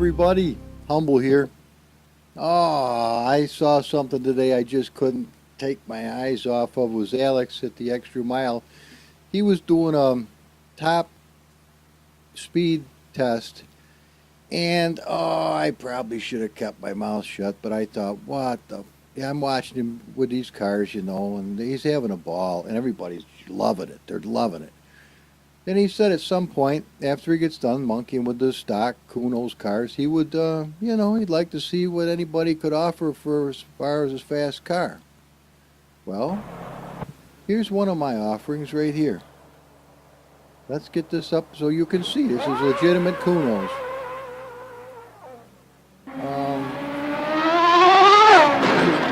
everybody, Humble here. Oh, I saw something today I just couldn't take my eyes off of. It was Alex at the Extra Mile. He was doing a top speed test, and I probably should have kept my mouth shut, but I thought, what the, yeah, I'm watching him with these cars, and he's having a ball, and everybody's loving it. They're loving it. Then he said at some point, after he gets done monkeying with the stock Kuno's cars, he would, he'd like to see what anybody could offer for as far as his fast car. Well, here's one of my offerings right here. Let's get this up so you can see. This is legitimate Kuno's.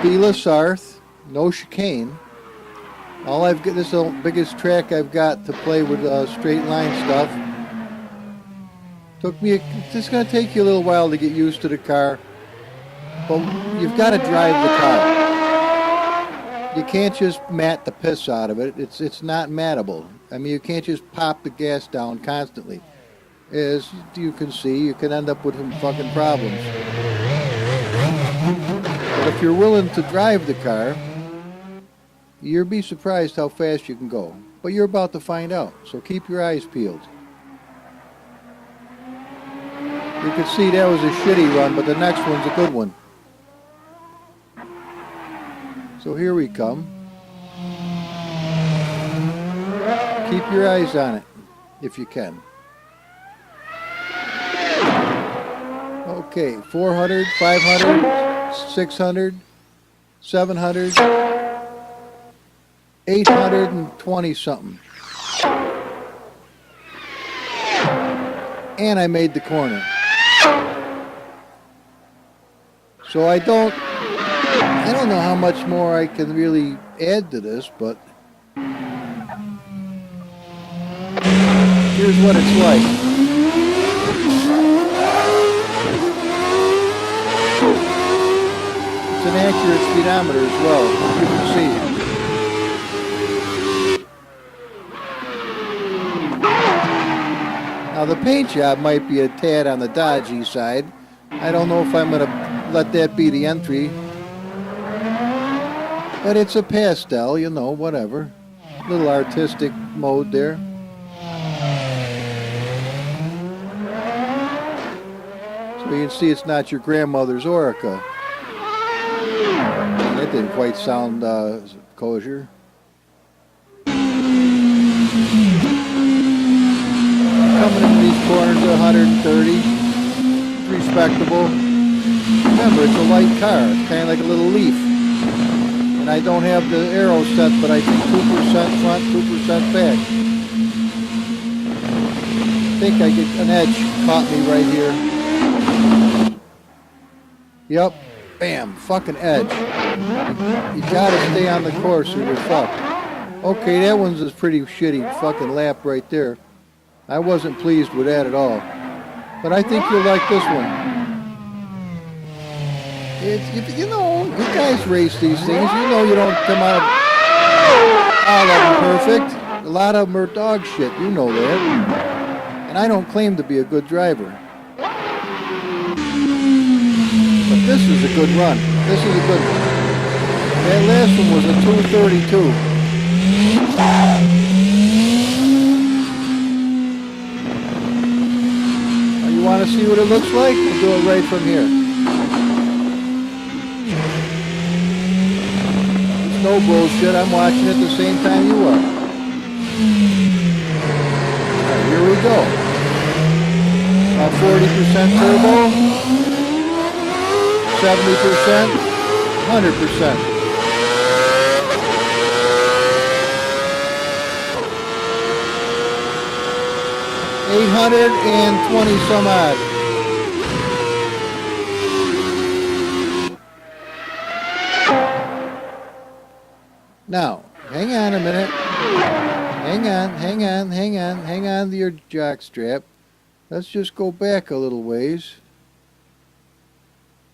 Bila Sarth, no chicane. All I've got, this is the biggest track I've got to play with straight line stuff. It's going to take you a little while to get used to the car, but you've got to drive the car. You can't just mat the piss out of it. It's not matable. I mean, you can't just pop the gas down constantly. As you can see, you can end up with some fucking problems. But if you're willing to drive the car, you'll be surprised how fast you can go. But you're about to find out, so keep your eyes peeled. You can see that was a shitty run, but the next one's a good one. So here we come. Keep your eyes on it, if you can. Okay, 400, 500, 600, 700, 820 something. And I made the corner. So I don't know how much more I can really add to this, but here's what it's like. It's an accurate speedometer as well, you can see. Now the paint job might be a tad on the dodgy side. I don't know if I'm going to let that be the entry. But it's a pastel, whatever. Little artistic mode there. So you can see it's not your grandmother's Orica. That didn't quite sound kosher. Coming into these corners at 130. It's respectable. Remember, it's a light car. It's kind of like a little Leaf. And I don't have the arrow set, but I think 2% front, 2% back. I think I get an edge. Caught me right here. Yep. Bam. Fucking edge. You gotta stay on the course or you're fucked. Okay, that one's a pretty shitty fucking lap right there. I wasn't pleased with that at all. But I think you'll like this one. You guys race these things. You don't come out all of them perfect. A lot of them are dog shit. You know that. And I don't claim to be a good driver. But this is a good run. This is a good one. That last one was a 232. You want to see what it looks like? We'll do it right from here. It's no bullshit. I'm watching it the same time you are. Right, here we go. About 40% turbo, 70%, 100%. 820 some odd. Now, hang on a minute. Hang on to your jock strap. Let's just go back a little ways.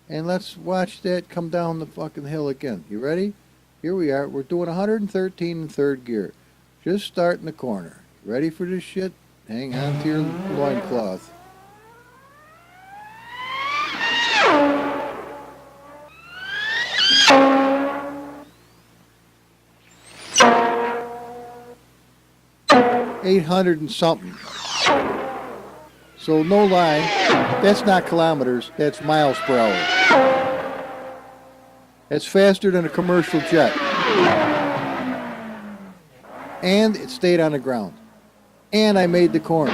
And let's watch that come down the fucking hill again. You ready? Here we are. We're doing 113 in third gear. Just starting the corner. Ready for this shit? Hang on to your loincloth. 800 and something. So no lie, that's not kilometers, that's miles per hour. That's faster than a commercial jet. And it stayed on the ground. And I made the corner.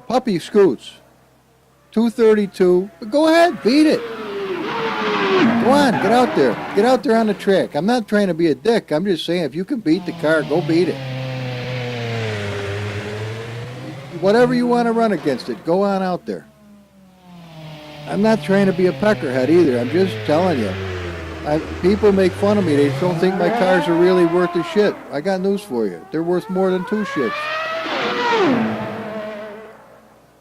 Puppy scoots. 232. But go ahead, beat it. Go on, get out there. Get out there on the track. I'm not trying to be a dick. I'm just saying if you can beat the car, go beat it. Whatever you want to run against it, go on out there. I'm not trying to be a peckerhead either. I'm just telling you. People make fun of me. They don't think my cars are really worth a shit. I got news for you. They're worth more than two shits.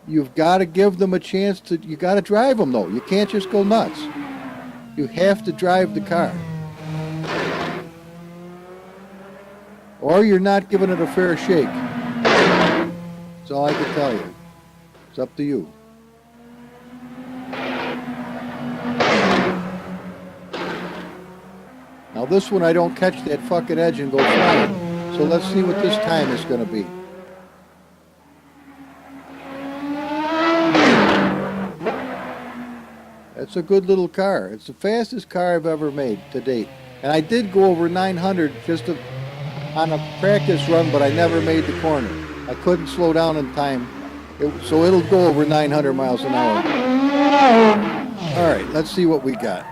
You've got to give them a chance to, you got to drive them though. You can't just go nuts. You have to drive the car. Or you're not giving it a fair shake. That's all I can tell you. It's up to you. Now this one I don't catch that fucking edge and go flying. So let's see what this time is going to be. It's a good little car. It's the fastest car I've ever made to date. And I did go over 900 just on a practice run, but I never made the corner. I couldn't slow down in time. So it'll go over 900 miles an hour. All right, let's see what we got.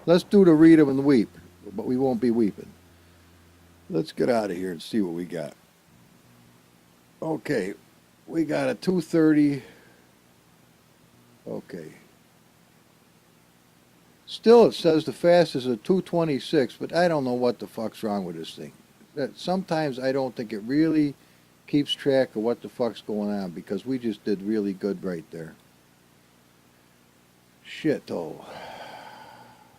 Let's do the read 'em and weep, but we won't be weeping. Let's get out of here and see what we got. Okay, we got a 230. Okay. Still, it says the fastest is a 226, but I don't know what the fuck's wrong with this thing. Sometimes I don't think it really keeps track of what the fuck's going on, because we just did really good right there. Shit, oh.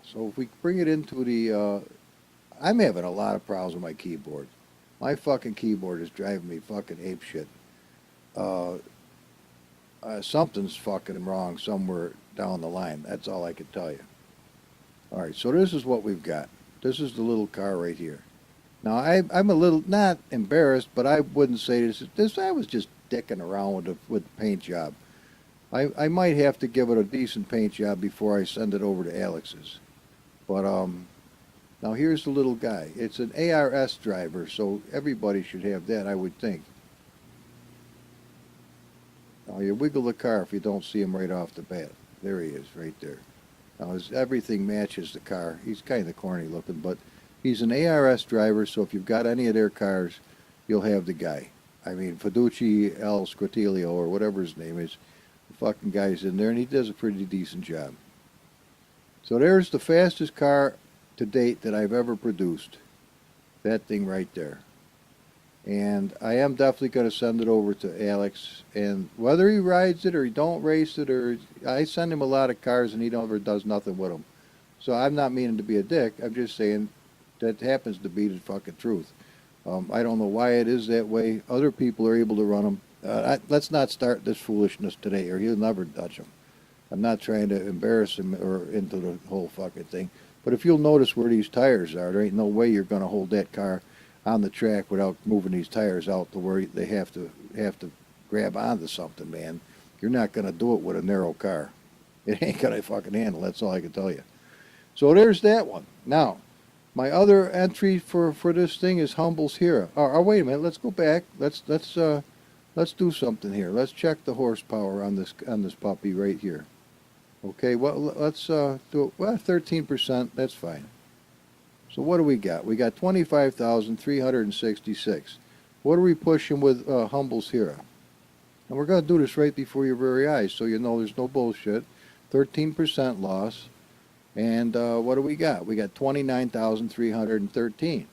So if we bring it into the, I'm having a lot of problems with my keyboard. My fucking keyboard is driving me fucking apeshit. Something's fucking wrong somewhere down the line. That's all I can tell you. All right, so this is what we've got. This is the little car right here. Now, I'm a little, not embarrassed, but I wouldn't say this. I was just dicking around with the paint job. I might have to give it a decent paint job before I send it over to Alex's. But now here's the little guy. It's an ARS driver, so everybody should have that, I would think. Now you wiggle the car if you don't see him right off the bat. There he is, right there. Now everything matches the car. He's kind of corny looking, but he's an ARS driver, so if you've got any of their cars, you'll have the guy. I mean, Fiduci L. Squatilio, or whatever his name is, the fucking guy's in there, and he does a pretty decent job. So there's the fastest car to date that I've ever produced. That thing right there. And I am definitely going to send it over to Alex, and whether he rides it or he don't race it, or I send him a lot of cars and he never does nothing with them. So I'm not meaning to be a dick. I'm just saying that happens to be the fucking truth. I don't know why it is that way. Other people are able to run them. Let's not start this foolishness today, or he'll never touch them. I'm not trying to embarrass him or into the whole fucking thing. But if you'll notice where these tires are, there ain't no way you're going to hold that car on the track without moving these tires out to where they have to grab onto something, man. You're not going to do it with a narrow car. It ain't going to fucking handle. That's all I can tell you. So there's that one. Now, my other entry for this thing is Humble's Hero. Oh, wait a minute. Let's go back. Let's do something here. Let's check the horsepower on this puppy right here. Okay. Well, let's do it. Well, 13%. That's fine. So what do we got? We got 25,366. What are we pushing with Humble's Hero? And we're going to do this right before your very eyes, so you know there's no bullshit. 13% loss. And what do we got? We got 29,313.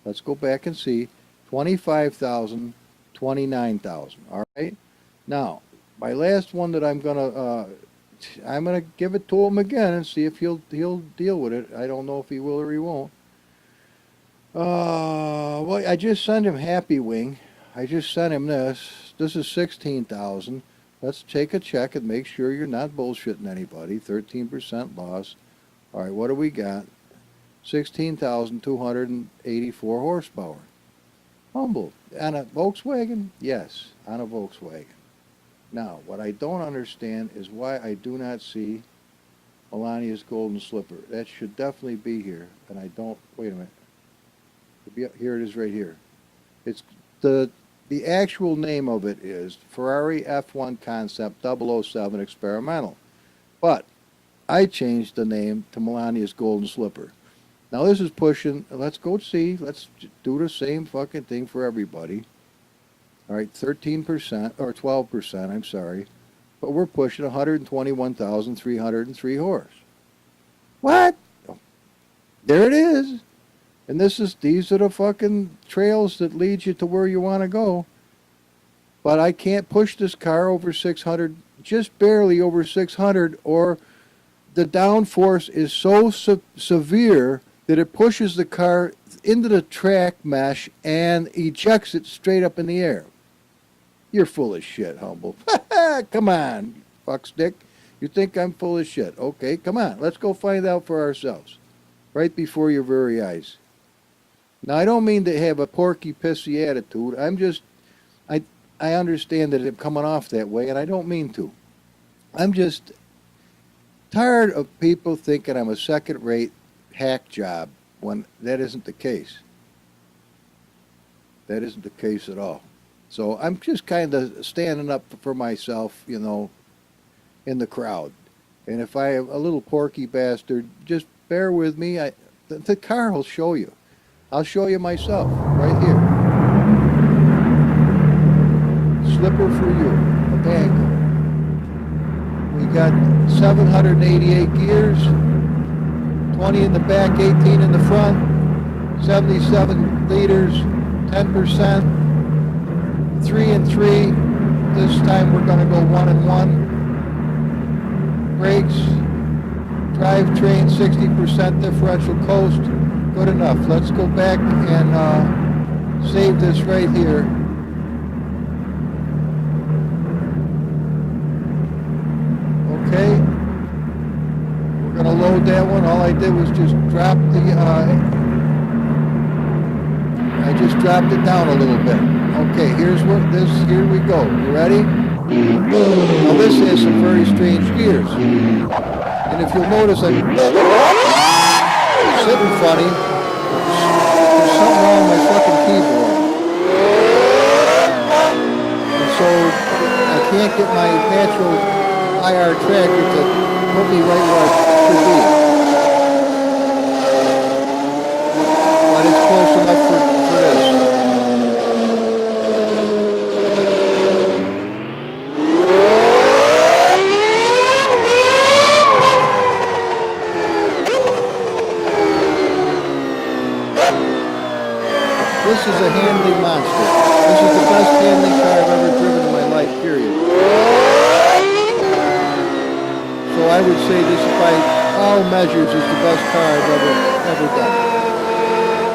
Let's go back and see. 25,000, 29,000. All right. Now, my last one that I'm gonna give it to him again and see if he'll deal with it. I don't know if he will or he won't. Well, I just sent him Happy Wing. I just sent him this. This is 16,000. Let's take a check and make sure you're not bullshitting anybody. 13% loss. All right, what do we got? 16,284 horsepower. Humble. On a Volkswagen? Yes, on a Volkswagen. Now, what I don't understand is why I do not see Melania's Golden Slipper. That should definitely be here. And I don't, wait a minute. Here it is right here. It's the actual name of it is Ferrari F1 Concept 007 Experimental. But I changed the name to Melania's Golden Slipper. Now this is pushing, let's go see, let's do the same fucking thing for everybody. All right, 13%, or 12%, I'm sorry. But we're pushing 121,303 horse. What? There it is. And these are the fucking trails that lead you to where you want to go. But I can't push this car over 600, just barely over 600, or the downforce is so severe that it pushes the car into the track mesh and ejects it straight up in the air. You're full of shit, Humble. Come on, fuckstick. You think I'm full of shit. Okay, come on. Let's go find out for ourselves. Right before your very eyes. Now, I don't mean to have a porky, pissy attitude. I understand that I'm coming off that way, and I don't mean to. I'm just tired of people thinking I'm a second-rate hack job when that isn't the case. That isn't the case at all. So I'm just kind of standing up for myself, you know, in the crowd. And if I am a little porky bastard, just bear with me. The car will show you. I'll show you myself right here. Slipper for you, a banger. We got 788 gears, 20 in the back, 18 in the front, 77 liters, 10%, 3 and 3. This time we're going to go 1 and 1. Brakes, drivetrain, 60% differential coast. Good enough. Let's go back and save this right here. Okay. We're going to load that one. All I did was just drop the, I just dropped it down a little bit. Okay, here we go. You ready? Now this has some very strange gears. And if you'll notice, I'm sitting funny. There's something wrong with my fucking keyboard. And so I can't get my natural IR tracker to put me right where I should be. But it's close enough for this. This is a handling monster. This is the best handling car I've ever driven in my life, period. So I would say this, by all measures, is the best car I've ever done.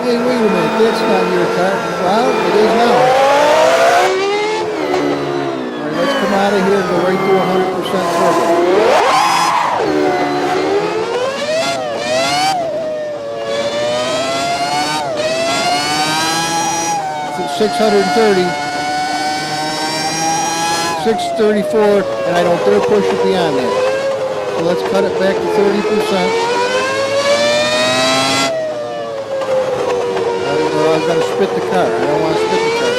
Hey, wait a minute, that's not your car. Well, it is now. All right, let's come out of here and go right to 100% turbo. 630, 634, and I don't dare push it beyond that. So let's cut it back to 30%. Or I'm going to spit the car. I don't want to spit the car.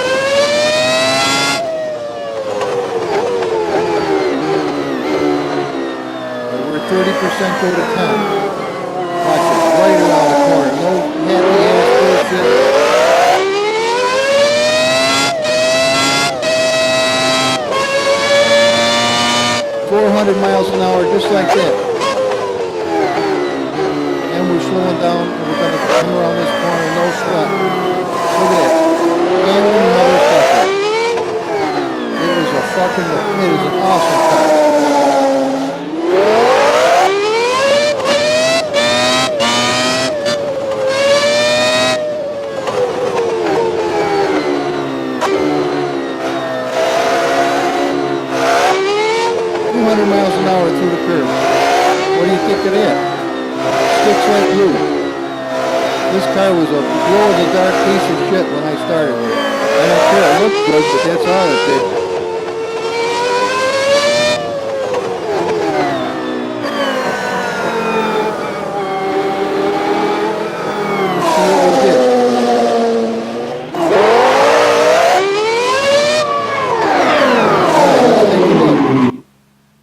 We're 30% go to 10. Watch it, right around the corner. No happy ass bullshit. 400 miles an hour, just like that. And we're slowing down, and we're going to come around this corner, no sweat. Look at that. And another sucker. It is an awesome car. quite rude. This car was a glow-in-the-dark piece of shit when I started with it. I don't care, it looked good, but that's all it did. Let's see what we did.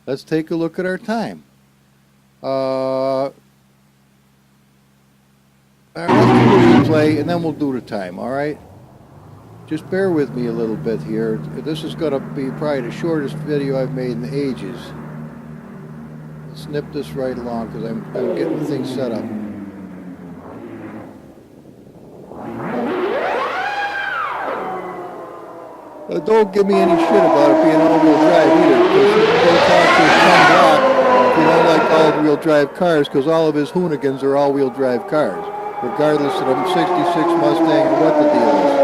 Let's take a look at our time. All right, let's do the replay, and then we'll do the time, all right? Just bear with me a little bit here. This is going to be probably the shortest video I've made in ages. Let's nip this right along, because I'm getting things set up. Don't give me any shit about it being all-wheel drive either, because you can go talk to Tom Block if you don't like all-wheel drive cars, because all of his hoonigans are all-wheel drive cars, regardless of the 66 Mustang or what the deal is.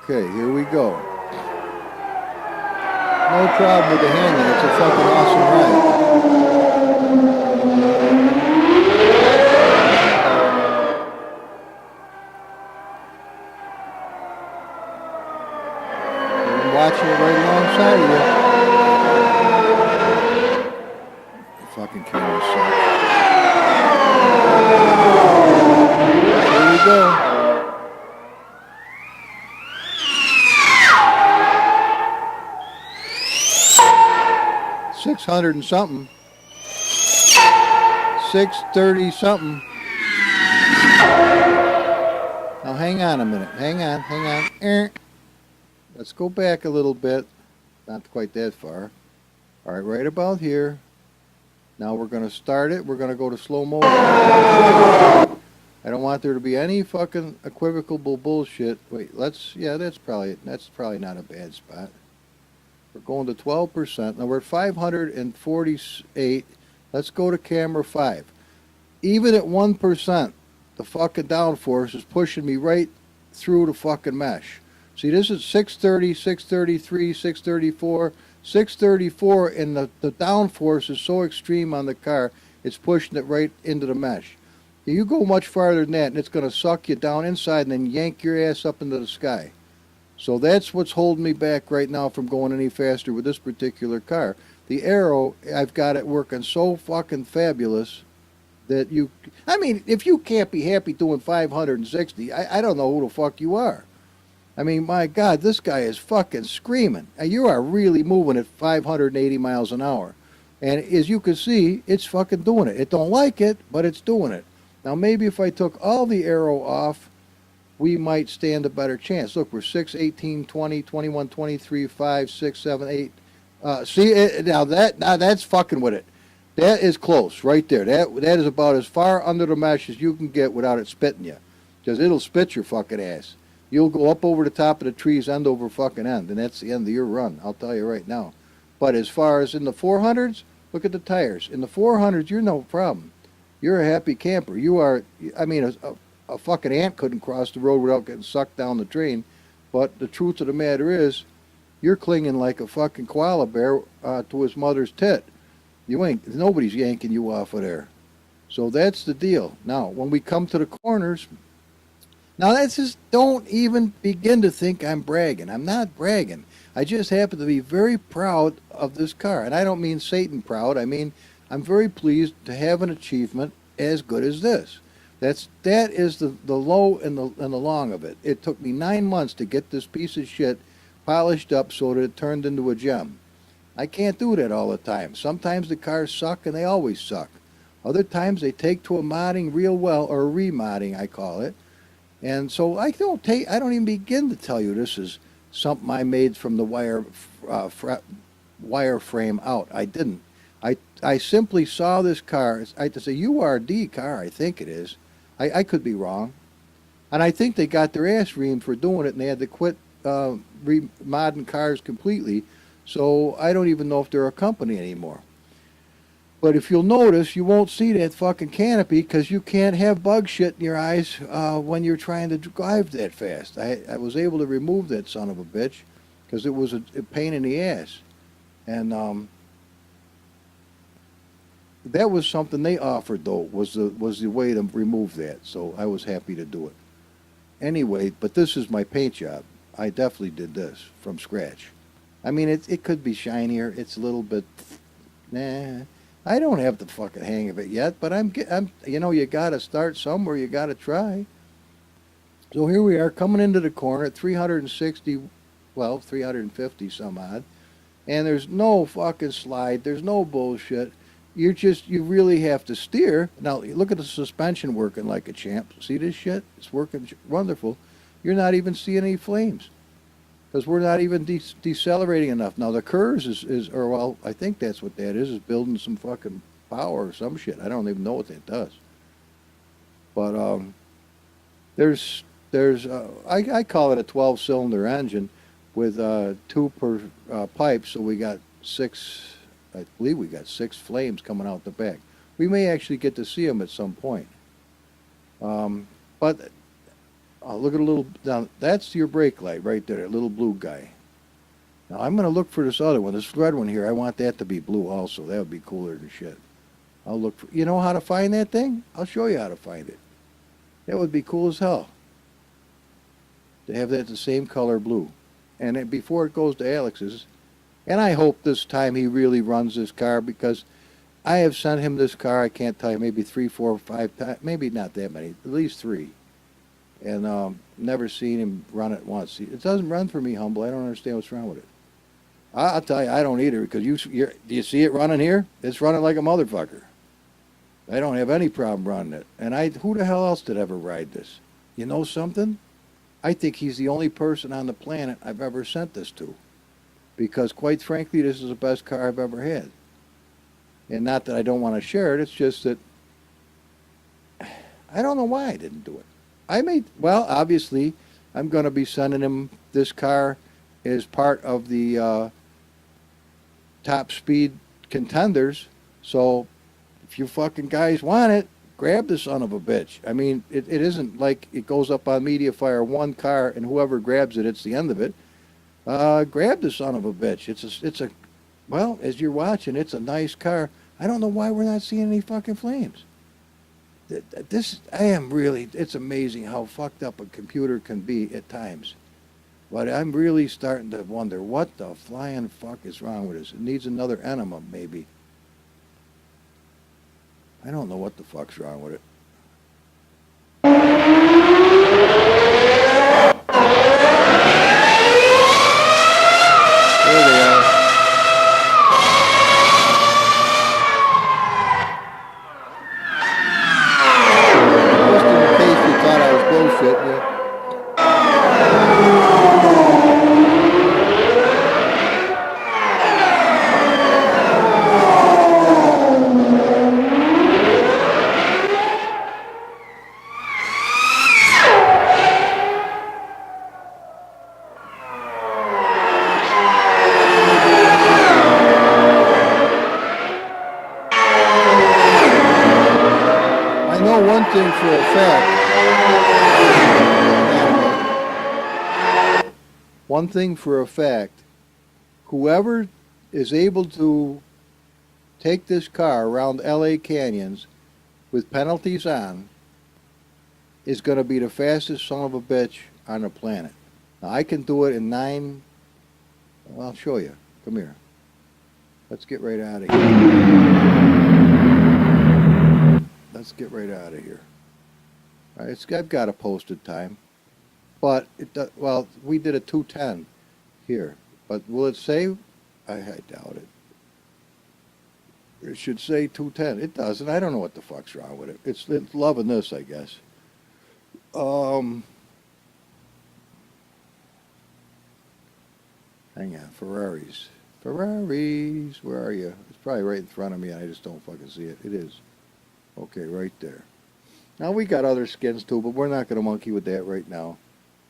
Okay, here we go. No problem with the handling, it's a fucking awesome ride. I'm watching it right alongside of you. The fucking camera sucks. Here we go. 600 and something. 630 something. Now hang on a minute. Hang on. Let's go back a little bit. Not quite that far. All right, right about here. Now we're going to start it. We're going to go to slow motion. I don't want there to be any fucking equivocal bullshit. Wait, that's probably not a bad spot. We're going to 12%. Now we're at 548. Let's go to camera 5. Even at 1%, the fucking downforce is pushing me right through the fucking mesh. See, this is 630, 633, 634, 634, and the downforce is so extreme on the car, it's pushing it right into the mesh. You go much farther than that, and it's going to suck you down inside and then yank your ass up into the sky. So that's what's holding me back right now from going any faster with this particular car. The aero, I've got it working so fucking fabulous that if you can't be happy doing 560, I don't know who the fuck you are. I mean, my God, this guy is fucking screaming. And you are really moving at 580 miles an hour. And as you can see, it's fucking doing it. It don't like it, but it's doing it. Now, maybe if I took all the aero off, we might stand a better chance. Look, we're 6, 18, 20, 21, 23, 5, 6, 7, 8. See, now that's fucking with it. That is close, right there. That is about as far under the mesh as you can get without it spitting you. Because it'll spit your fucking ass. You'll go up over the top of the trees, end over fucking end, and that's the end of your run, I'll tell you right now. But as far as in the 400s, look at the tires. In the 400s, you're no problem. You're a happy camper. You are, a fucking ant couldn't cross the road without getting sucked down the drain. But the truth of the matter is, you're clinging like a fucking koala bear to his mother's tit. Nobody's yanking you off of there. So that's the deal. Now, when we come to the corners, now that's just, don't even begin to think I'm bragging. I'm not bragging. I just happen to be very proud of this car. And I don't mean Satan proud. I mean, I'm very pleased to have an achievement as good as this. That is the low and the long of it. It took me 9 months to get this piece of shit polished up so that it turned into a gem. I can't do that all the time. Sometimes the cars suck, and they always suck. Other times they take to a modding real well, or remodding I call it. And so I don't even begin to tell you this is something I made from the wire frame out. I didn't. I simply saw this car. I had to say URD car, I think it is. I could be wrong. And I think they got their ass reamed for doing it, and they had to quit remodding cars completely. So I don't even know if they're a company anymore. But if you'll notice, you won't see that fucking canopy because you can't have bug shit in your eyes when you're trying to drive that fast. I was able to remove that son of a bitch because it was a pain in the ass. And that was something they offered, though, was the way to remove that. So I was happy to do it. Anyway, but this is my paint job. I definitely did this from scratch. I mean, it could be shinier. It's a little bit, nah. I don't have the fucking hang of it yet, but I'm you know, you got to start somewhere. You got to try. So here we are coming into the corner at 360, well, 350 some odd, and there's no fucking slide. There's no bullshit. You really have to steer. Now, look at the suspension working like a champ. See this shit? It's working wonderful. You're not even seeing any flames because we're not even decelerating enough. Now, the curves or well, I think that's what that is building some fucking power or some shit. I don't even know what that does. But I call it a 12-cylinder engine with 2 per pipe, so we got 6. I believe we got 6 flames coming out the back. We may actually get to see them at some point. But look at a little down. That's your brake light right there, that little blue guy. Now I'm going to look for this other one, this red one here. I want that to be blue also. That would be cooler than shit. I'll look for. You know how to find that thing? I'll show you how to find it. That would be cool as hell. To have that the same color blue, and before it goes to Alex's. And I hope this time he really runs this car because I have sent him this car, I can't tell you, maybe 3, 4, 5 times, maybe not that many, at least 3. And never seen him run it once. It doesn't run for me, Humble. I don't understand what's wrong with it. I'll tell you, I don't either because do you see it running here? It's running like a motherfucker. I don't have any problem running it. And who the hell else did ever ride this? You know something? I think he's the only person on the planet I've ever sent this to. Because quite frankly, this is the best car I've ever had. And not that I don't want to share it, it's just that I don't know why I didn't do it. Well, obviously, I'm going to be sending him this car as part of the top speed contenders. So if you fucking guys want it, grab the son of a bitch. I mean, it isn't like it goes up on mediafire one car and whoever grabs it, it's the end of it. Grab the son of a bitch. Well, as you're watching, it's a nice car. I don't know why we're not seeing any fucking flames. It's amazing how fucked up a computer can be at times. But I'm really starting to wonder what the flying fuck is wrong with this. It needs another enema, maybe. I don't know what the fuck's wrong with it. There they are. Just in case you thought I was bullshitting you. Thing for a fact. One thing for a fact, whoever is able to take this car around LA canyons with penalties on is going to be the fastest son of a bitch on the planet. Now I can do it in 9, well, I'll show you. Come here. Let's get right out of here. Let's get right out of here. All right, I've got a posted time, but well, we did a 2:10 here, but will it say? I doubt it. It should say 2:10. It doesn't. I don't know what the fuck's wrong with it. It's loving this, I guess. Hang on, Ferraris, where are you? It's probably right in front of me, and I just don't fucking see it. It is. Okay, right there. Now we got other skins too, but we're not going to monkey with that right now.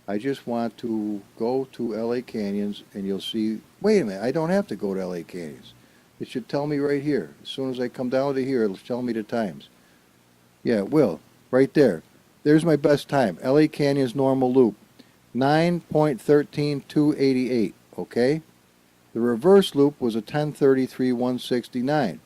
I just want to go to LA Canyons and you'll see, wait a minute, I don't have to go to LA Canyons. It should tell me right here. As soon as I come down to here, it'll tell me the times. Yeah, it will. Right there. There's my best time. LA Canyon's normal loop. 9.13288. Okay? The reverse loop was a 10:33:169.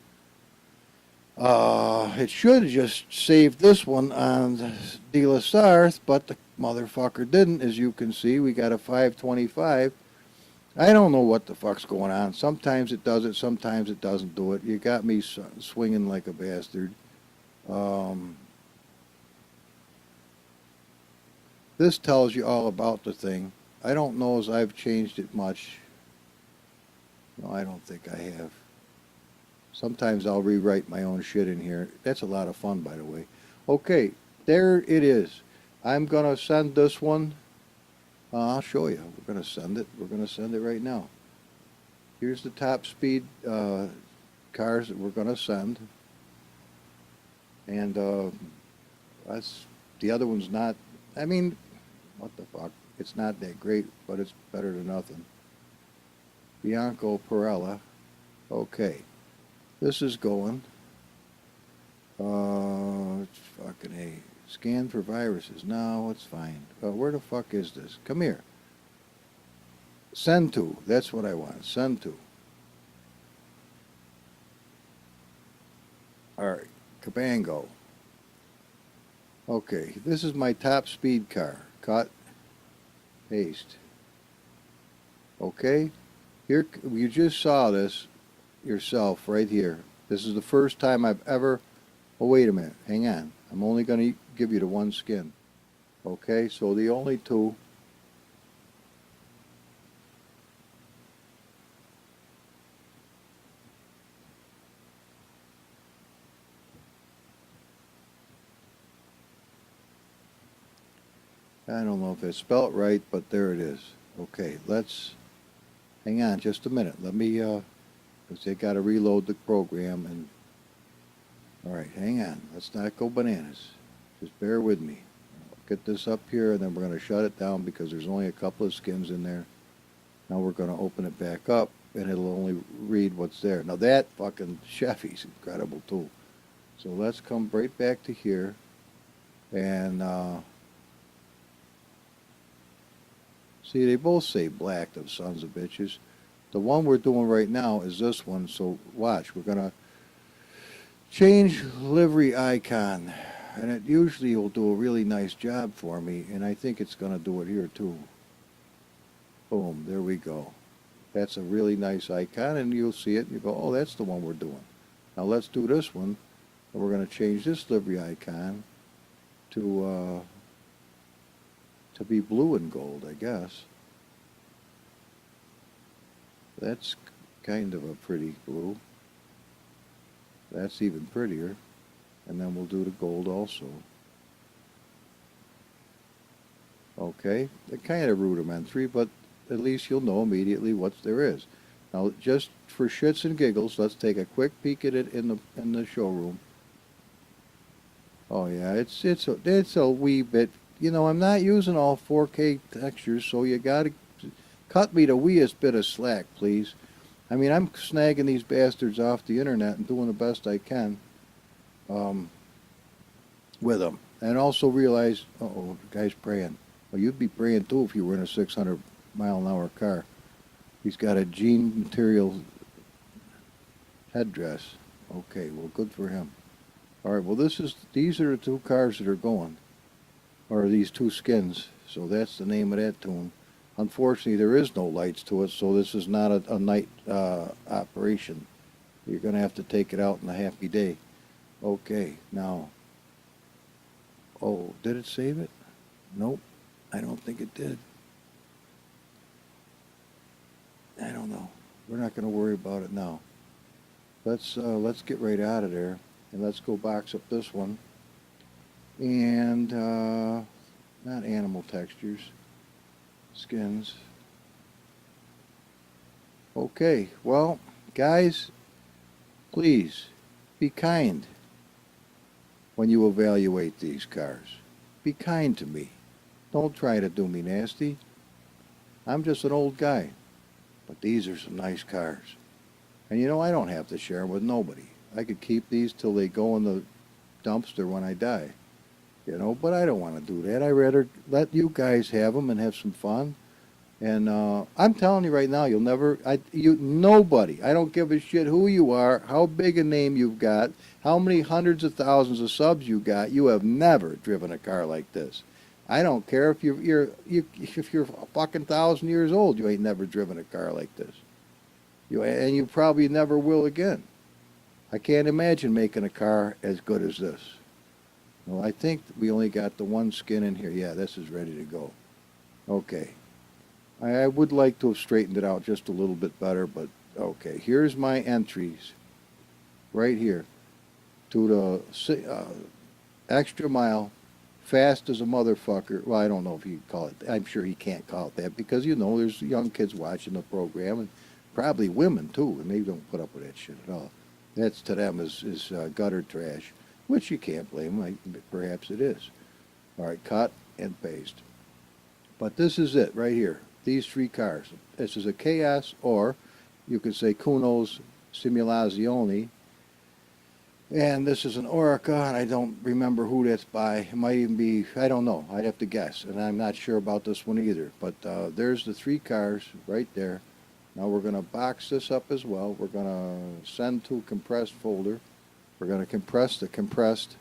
It should have just saved this one on De La Sarth, but the motherfucker didn't. As you can see, we got a 525. I don't know what the fuck's going on. Sometimes it does it, sometimes it doesn't do it. You got me swinging like a bastard. This tells you all about the thing. I don't know as I've changed it much. No, I don't think I have. Sometimes I'll rewrite my own shit in here. That's a lot of fun, by the way. Okay, there it is. I'm going to send this one. I'll show you. We're going to send it. We're going to send it right now. Here's the top speed cars that we're going to send. And that's the other one's not, I mean, what the fuck? It's not that great, but it's better than nothing. Bianco Perella. Okay. This is going. It's fucking A. Scan for viruses. No, it's fine. Where the fuck is this? Come here. Send to. That's what I want. Send to. Alright. Cabango. Okay. This is my top speed car. Cut. Paste. Okay. Here, you just saw this yourself right here. This is the first time I've ever... Oh, wait a minute. Hang on. I'm only going to give you the one skin. Okay, so the only two... I don't know if it's spelt right, but there it is. Okay, let's... Hang on just a minute. Let me... because they got to reload the program and... Alright, hang on. Let's not go bananas. Just bear with me. I'll get this up here and then we're going to shut it down because there's only a couple of skins in there. Now we're going to open it back up and it'll only read what's there. Now that fucking Chevy's incredible too. So let's come right back to here and see, they both say black, those sons of bitches. The one we're doing right now is this one, so watch. We're going to change livery icon, and it usually will do a really nice job for me, and I think it's going to do it here too. Boom, there we go. That's a really nice icon, and you'll see it and you go, oh, that's the one we're doing. Now let's do this one, and we're going to change this livery icon to be blue and gold, I guess. That's kind of a pretty blue. That's even prettier. And then we'll do the gold also. Okay, they're kind of rudimentary, but at least you'll know immediately what there is. Now, just for shits and giggles, let's take a quick peek at it in the showroom. Oh yeah, it's a wee bit. You know, I'm not using all 4K textures, so you gotta cut me the weest bit of slack, please. I mean, I'm snagging these bastards off the internet and doing the best I can with them. And also realize, uh-oh, the guy's praying. Well, you'd be praying too if you were in a 600-mile-an-hour car. He's got a jean material headdress. Okay, well, good for him. All right, well, these are the two cars that are going, or these two skins. So that's the name of that tune. Unfortunately, there is no lights to it, so this is not a night operation. You're going to have to take it out in a happy day. Okay, now. Oh, did it save it? Nope, I don't think it did. I don't know. We're not going to worry about it now. Let's get right out of there, and let's go box up this one. And not animal textures. Skins. Okay, well, guys, please be kind when you evaluate these cars. Be kind to me. Don't try to do me nasty. I'm just an old guy, but these are some nice cars. And you know, I don't have to share them with nobody. I could keep these till they go in the dumpster when I die. You know, but I don't want to do that. I'd rather let you guys have them and have some fun. And I'm telling you right now, nobody, I don't give a shit who you are, how big a name you've got, how many hundreds of thousands of subs you got, you have never driven a car like this. I don't care if you're a fucking 1,000 years old, you ain't never driven a car like this. And you probably never will again. I can't imagine making a car as good as this. Well, I think we only got the one skin in here. Yeah, this is ready to go. Okay. I would like to have straightened it out just a little bit better, but okay. Here's my entries right here to the extra mile, fast as a motherfucker. Well, I don't know if you call it. I'm sure he can't call it that because, you know, there's young kids watching the program and probably women too, and they don't put up with that shit at all. That's to them is gutter trash, which you can't blame them. Perhaps it is. All right, cut and paste. But this is it right here. These three cars. This is a KS, or you could say Kuno's Simulazione. And this is an Orica, and I don't remember who that's by. It might even be, I don't know. I'd have to guess, and I'm not sure about this one either. But there's the three cars right there. Now we're going to box this up as well. We're going to send to compressed folder. We're going to compress the compressed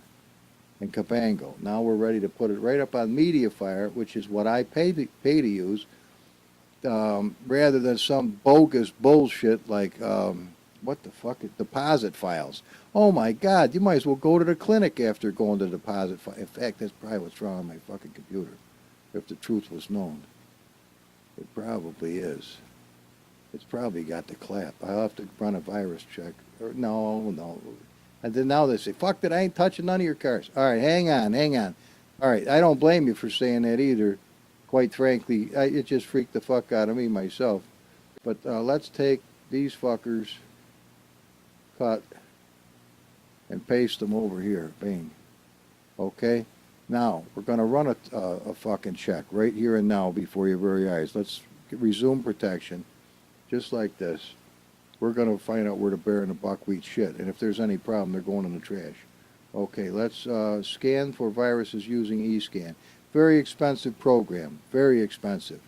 and Cabango. Now we're ready to put it right up on mediafire, which is what I pay to use. Rather than some bogus bullshit like, what the fuck, deposit files. Oh my God, you might as well go to the clinic after going to deposit file. In fact, that's probably what's wrong on my fucking computer, if the truth was known. It probably is. It's probably got the clap. I'll have to run a virus check. Or, no. And then now they say, fuck that, I ain't touching none of your cars. All right, hang on. All right, I don't blame you for saying that either. Quite frankly, it just freaked the fuck out of me myself. But let's take these fuckers, cut, and paste them over here. Bing. Okay? Now, we're going to run a fucking check right here and now before your very eyes. Let's resume protection, just like this. We're going to find out where the bear and the buckwheat shit. And if there's any problem, they're going in the trash. Okay, let's scan for viruses using eScan. Very expensive program, very expensive.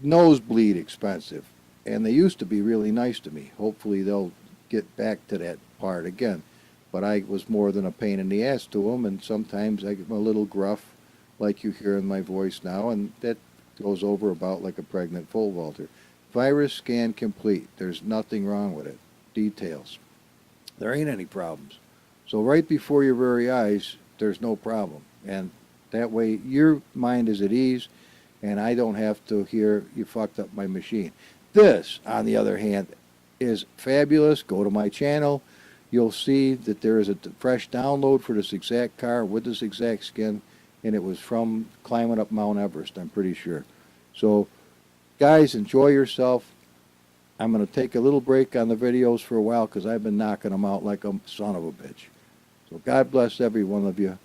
Nosebleed expensive. And they used to be really nice to me. Hopefully they'll get back to that part again. But I was more than a pain in the ass to them, and sometimes I get a little gruff, like you hear in my voice now, and that goes over about like a pregnant pole vaulter. Virus scan complete. There's nothing wrong with it. Details. There ain't any problems. So right before your very eyes, there's no problem. And that way your mind is at ease, and I don't have to hear you fucked up my machine. This, on the other hand, is fabulous. Go to my channel. You'll see that there is a fresh download for this exact car with this exact skin, and it was from climbing up Mount Everest, I'm pretty sure. So, guys, enjoy yourself. I'm going to take a little break on the videos for a while because I've been knocking them out like a son of a bitch. So God bless every one of you.